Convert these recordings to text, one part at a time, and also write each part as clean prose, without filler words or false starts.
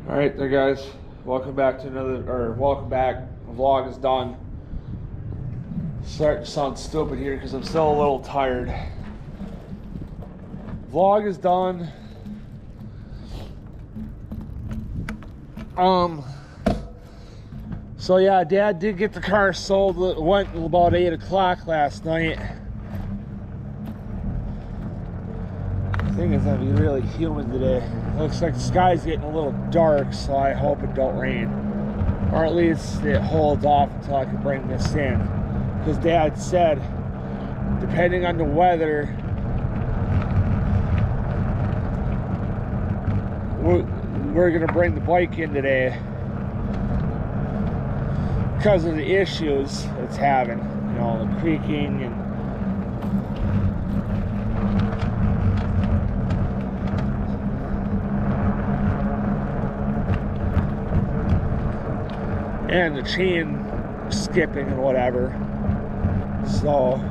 Alright there guys, welcome back to welcome back. The vlog is done. Starting to sound stupid here because I'm still a little tired. Vlog is done. So yeah, Dad did get the car sold. It went about 8 o'clock last night. Thing is gonna be really humid today. Looks like the sky's getting a little dark, so I hope it don't rain, or at least it holds off until I can bring this in, because Dad said depending on the weather we're gonna bring the bike in today because of the issues it's having, you know, the creaking and the chain skipping and whatever. So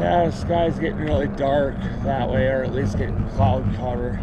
yeah, the sky's getting really dark that way, or at least getting cloud cover.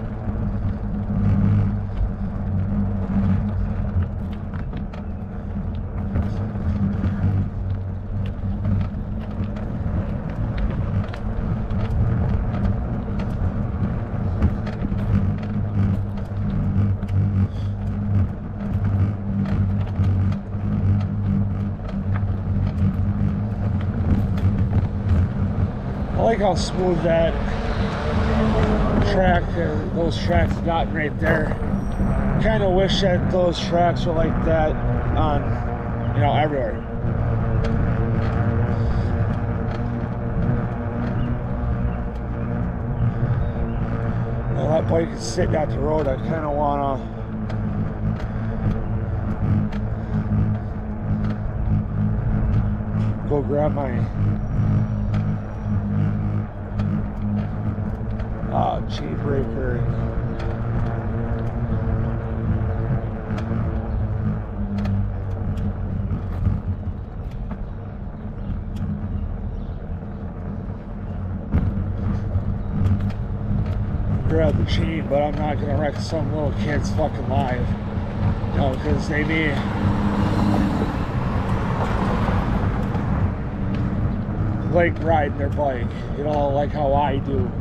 I like how smooth that track, those tracks got right there. Kind of wish that those tracks were like that on, you know, everywhere. Well, that bike is sitting out the road. I kind of want to go grab my chain breaker. Grab the chain, but I'm not gonna wreck some little kid's fucking life, you know, because they may like riding their bike, you know, like how I do.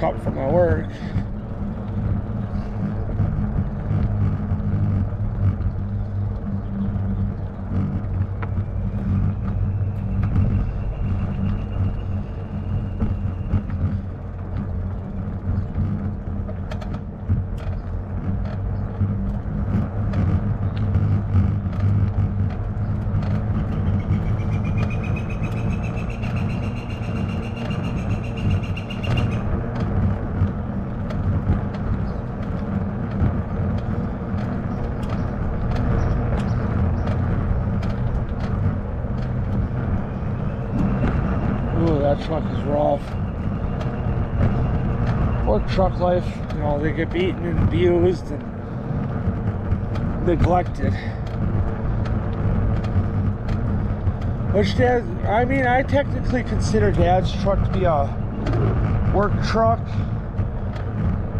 Up from my work. That truck is rough. Poor truck life, you know, they get beaten and abused and neglected. Which Dad, I mean, I technically consider Dad's truck to be a work truck,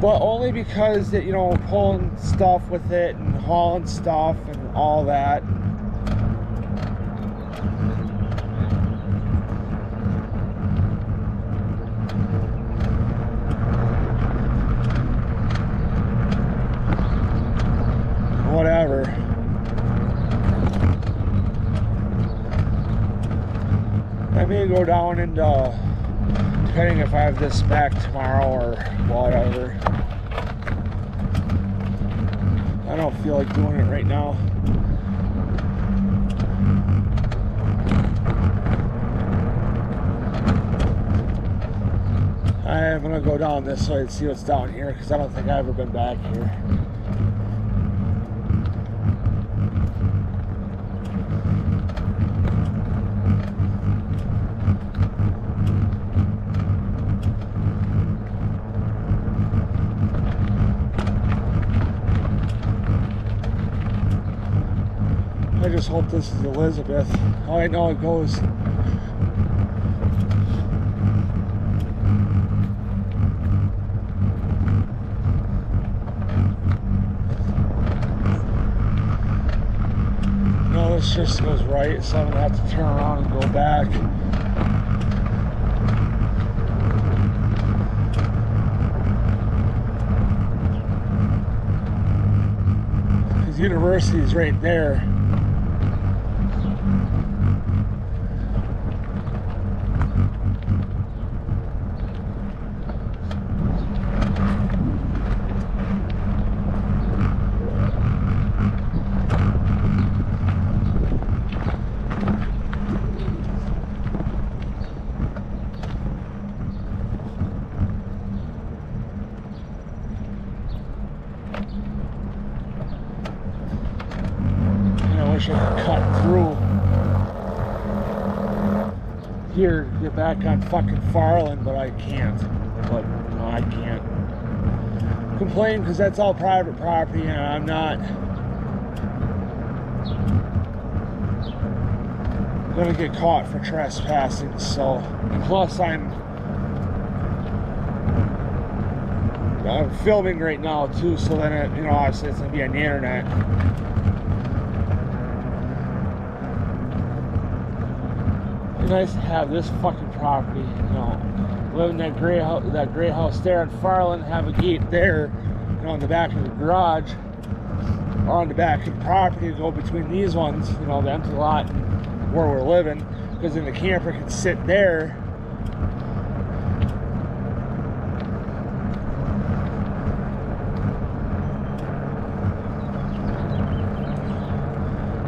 but only because that, you know, pulling stuff with it and hauling stuff and all that. Whatever. I may go down and depending if I have this back tomorrow or whatever. I don't feel like doing it right now. I'm gonna go down this way and see what's down here, because I don't think I've ever been back here. I just hope this is Elizabeth. Oh, I know it goes. No, this just goes right, so I'm gonna have to turn around and go back. Because university is right there. I wish I could cut through here to get back on fucking Farland, but I can't. But no, I can't complain because that's all private property, and I'm not gonna get caught for trespassing. So, and plus I'm filming right now too, so then it, you know, obviously it's gonna be on the internet. It's nice to have this fucking property, you know, live in that gray house there on Farland, have a gate there, you know, in the back of the garage, or on the back of the property, go between these ones, you know, the empty lot and where we're living, because then the camper can sit there.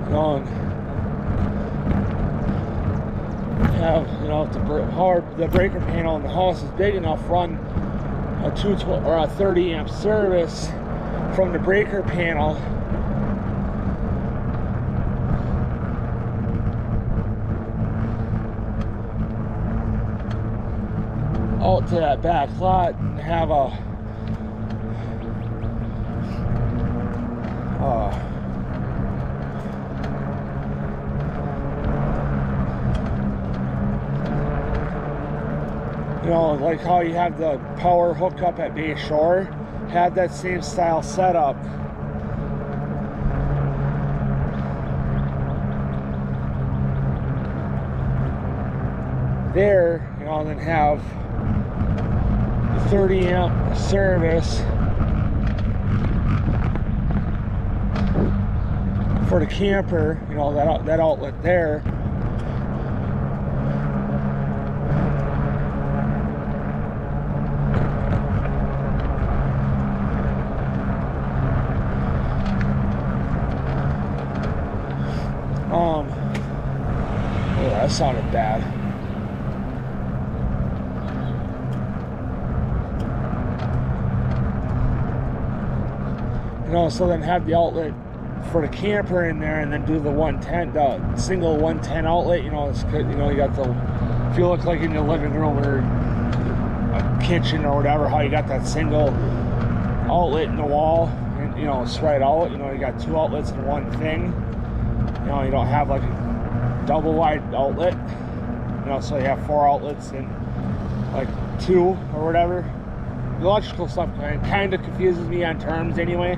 You know, and have, you know, the breaker panel in the house is big enough, run a 212 or a 30 amp service from the breaker panel out to that back lot and have a you know, like how you have the power hookup at Bay Shore, have that same style setup. There, you know, and then have the 30 amp service for the camper, you know, that outlet there. Oh, that sounded bad. You know, so then have the outlet for the camper in there, and then do the 110, the single 110 outlet. You know, it's good. You know, you got the, if you look like in your living room or a kitchen or whatever, how you got that single outlet in the wall, and you know, it's right out. You know, you got two outlets in one thing. You know, you don't have like a double wide outlet, you know, so you have 4 outlets and like 2 or whatever. The electrical stuff kind of confuses me on terms anyway.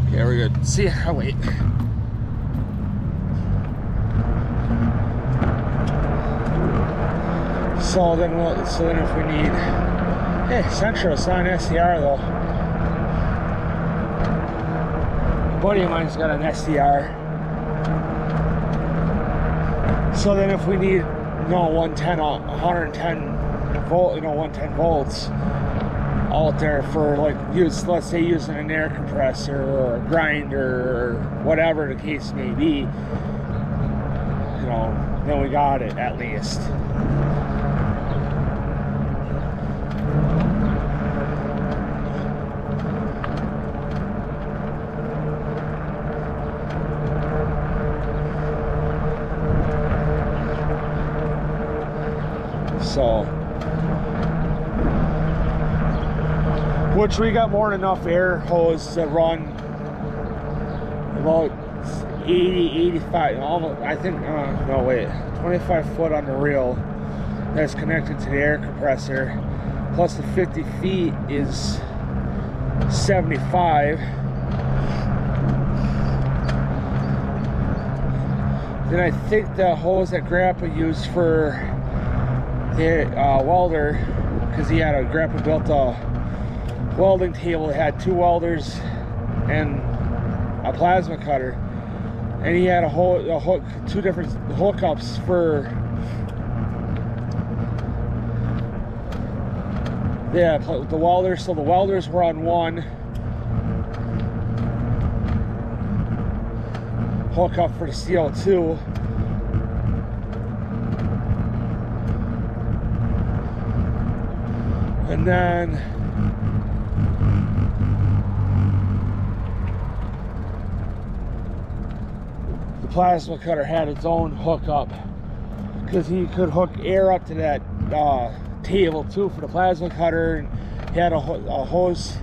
Okay, we're good. See ya. Oh, wait. So then if we need, hey, Centro, it's not an SDR though. A buddy of mine's got an SDR. So then if we need, you know, 110 volt, you know, 110 volts out there for like let's say using an air compressor or a grinder or whatever the case may be, you know, then we got it at least. So, which we got more than enough air hose to run about 85, almost, I think, no wait, 25 foot on the reel that's connected to the air compressor, plus the 50 feet is 75. Then I think the hose that Grandpa used for the welder, because he had a Grandpa built a welding table that had 2 welders and a plasma cutter, and he had a hook, 2 different hookups for the welders. So the welders were on one hookup for the CO2, and then the plasma cutter had its own hookup, because he could hook air up to that table too for the plasma cutter, and he had a hose